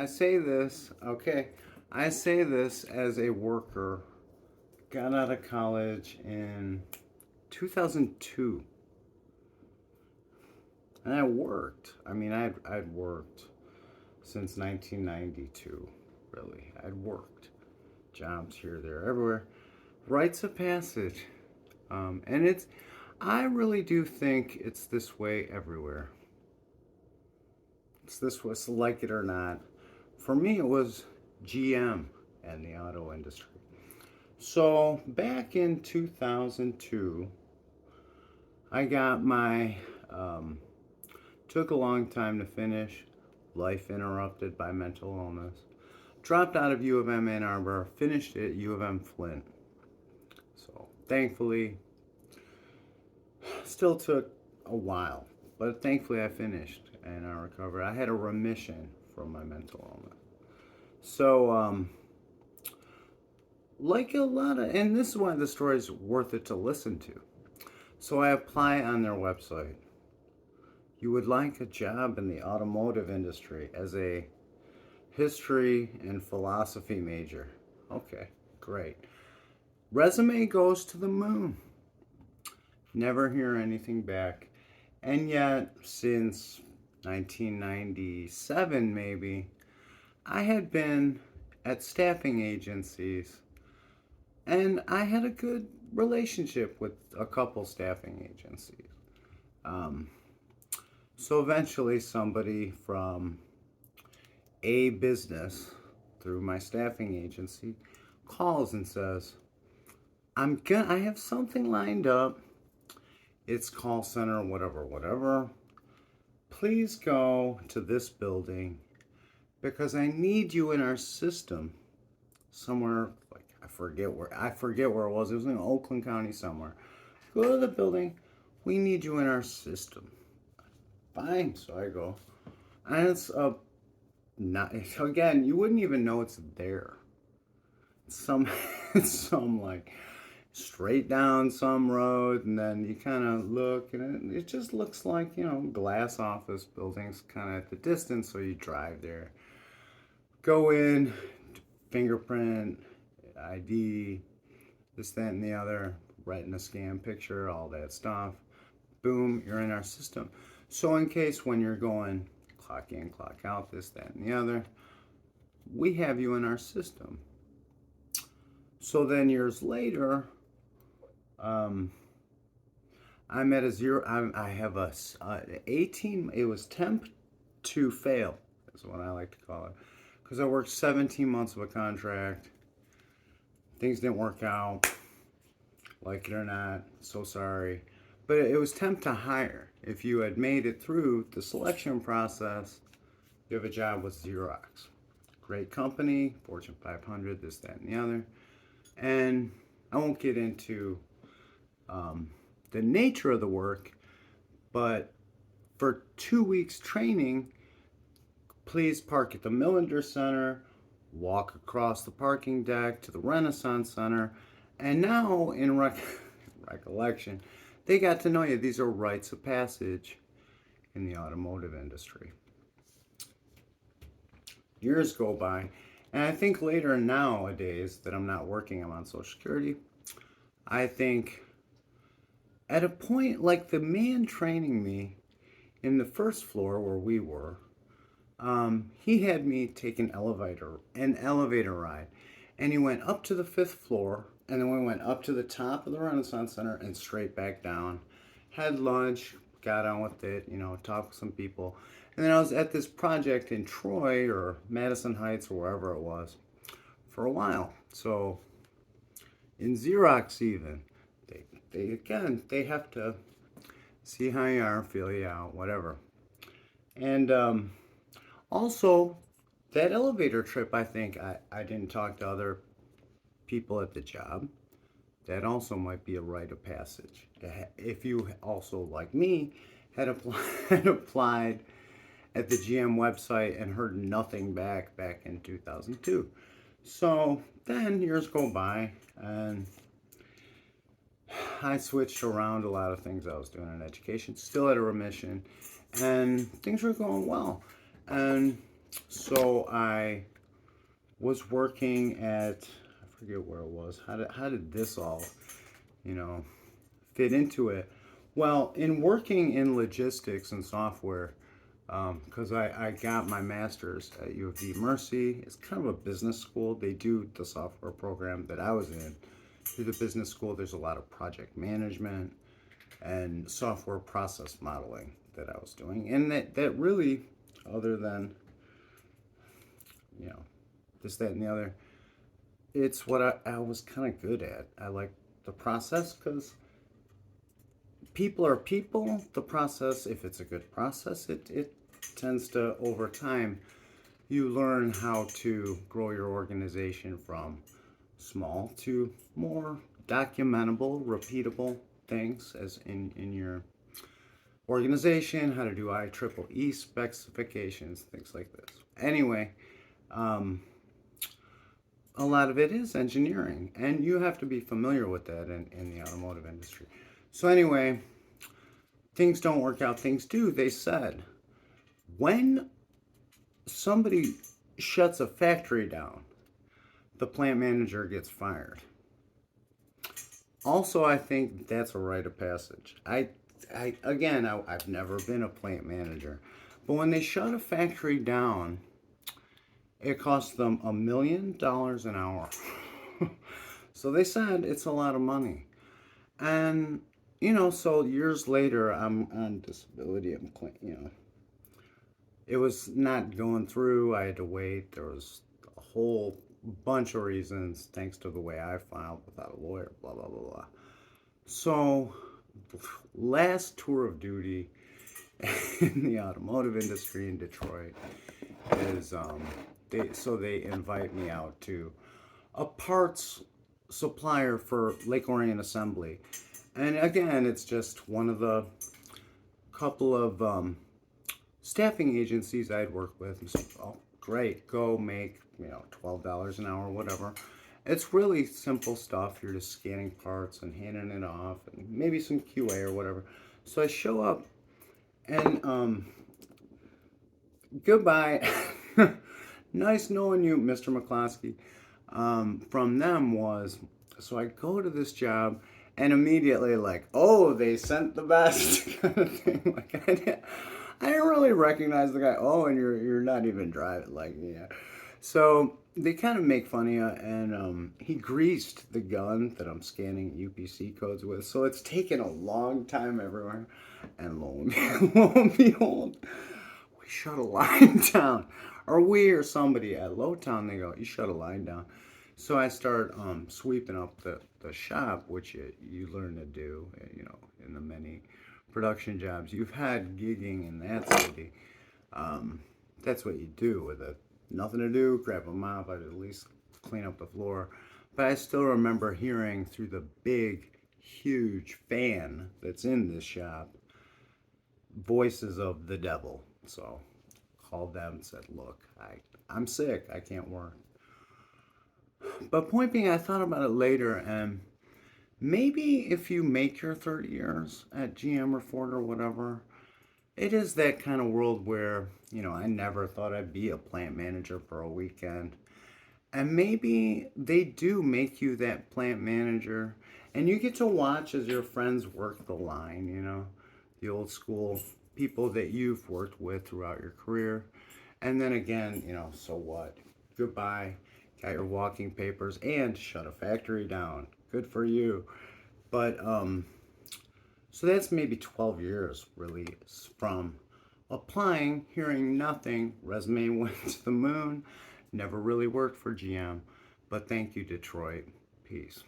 I say this, okay, I say this as a worker, got out of college in 2002. And I worked. I mean, I'd worked since 1992, really. I'd worked jobs here, there, everywhere. Rites of Passage. And I really do think it's this way everywhere. It's this was like it or not. For me, it was GM and the auto industry. So back in 2002, I got my, um, took a long time to finish, life interrupted by mental illness. Dropped out of U of M Ann Arbor, finished at U of M Flint. So thankfully, still took a while, but thankfully I finished and I recovered. I had a remission from my mental illness. So, like a lot of, and this is why the story is worth it to listen to. So I apply on their website. You would like a job in the automotive industry as a history and philosophy major. Okay, great. Resume goes to the moon. Never hear anything back. And yet, since 1997, maybe, I had been at staffing agencies and I had a good relationship with a couple staffing agencies. Um, so eventually, somebody from a business through my staffing agency calls and says, I have something lined up. It's call center, whatever, whatever. Please go to this building because I need you in our system somewhere. Like I forget where it was. It was in Oakland County somewhere. Go to the building. We need you in our system. Fine. So I go, and it's not again. You wouldn't even know it's there. Some it's some like straight down some road, and then you kind of look, and it just looks like, glass office buildings kind of at the distance. So you drive there, go in, fingerprint, ID, this, that, and the other, retina scan picture, all that stuff. Boom, you're in our system. So in case when you're going clock in, clock out, this, that, and the other, we have you in our system. So then years later, I'm at a zero. I have a 18. It was temp to fail, is what I like to call it, because I worked 17 months of a contract. Things didn't work out, like it or not. So sorry, but it was temp to hire. If you had made it through the selection process, you have a job with Xerox. Great company, Fortune 500, this, that, and the other. And I won't get into the nature of the work, but for 2 weeks training, please park at the Millinder Center, walk across the parking deck to the Renaissance Center, and now in recollection, they got to know you. These are rites of passage in the automotive industry. Years go by, and I think later nowadays that I'm not working, I'm on Social Security, I think at a point like the man training me in the first floor where we were, he had me take an elevator ride, and he went up to the fifth floor, and then we went up to the top of the Renaissance Center and straight back down. Had lunch, got on with it, talked with some people, and then I was at this project in Troy or Madison Heights or wherever it was for a while. So in Xerox even, they have to see how you are, feel you out, whatever. And also, that elevator trip, I think I didn't talk to other people at the job. That also might be a rite of passage. If you also, like me, had applied at the GM website and heard nothing back in 2002. So then years go by, and I switched around a lot of things I was doing in education, still had a remission, and things were going well. And So I was working at, I forget where it was. How did this all, you know, fit into it? Well, in working in logistics and software, because I got my master's at U of V Mercy. It's kind of a business school. They do the software program that I was in. Through the business school, there's a lot of project management and software process modeling that I was doing. And that really, other than, you know, this, that, and the other, it's what I was kind of good at. I like the process because people are people. The process, if it's a good process, it tends to, over time, you learn how to grow your organization from small to more documentable, repeatable things as in your organization, how to do IEEE specifications, things like this. Anyway, um, a lot of it is engineering, and you have to be familiar with that in the automotive industry. So anyway, things don't work out, things do. They said, when somebody shuts a factory down, the plant manager gets fired. Also, I think that's a rite of passage. I've never been a plant manager, but when they shut a factory down, it costs them $1 million an hour. So they said it's a lot of money. And, so years later, I'm on disability. It was not going through. I had to wait. There was a whole bunch of reasons, thanks to the way I filed without a lawyer, blah, blah, blah, blah. So, last tour of duty in the automotive industry in Detroit is they invite me out to a parts supplier for Lake Orion Assembly. And again, it's just one of the couple of staffing agencies I'd worked with. And so, oh, great, go make $12 an hour, whatever. It's really simple stuff. You're just scanning parts and handing it off, and maybe some QA or whatever. So I show up, and goodbye. Nice knowing you, Mr. McCloskey. From them was, so I go to this job, and immediately like, oh, they sent the best kind of thing. Like I didn't really recognize the guy. Oh, and you're not even driving, like, yeah. So they kind of make fun of you, and he greased the gun that I'm scanning UPC codes with. So it's taken a long time everywhere, and lo and behold, we shut a line down. Or we or somebody at Lowtown, they go, you shut a line down. So I start sweeping up the shop, which you learn to do, in the many production jobs you've had gigging in that city. That's what you do with it. Nothing to do, grab a mop, I'd at least clean up the floor. But I still remember hearing through the big, huge fan that's in this shop, voices of the devil. So called them and said, look, I'm sick, I can't work. But point being, I thought about it later, and maybe if you make your 30 years at GM or Ford or whatever, it is that kind of world where, I never thought I'd be a plant manager for a weekend. And maybe they do make you that plant manager, and you get to watch as your friends work the line, the old school people that you've worked with throughout your career. And then again, so what? Goodbye. Got your walking papers and shut a factory down. Good for you. But so that's maybe 12 years really from applying, hearing nothing, resume went to the moon, never really worked for GM. But thank you, Detroit. Peace.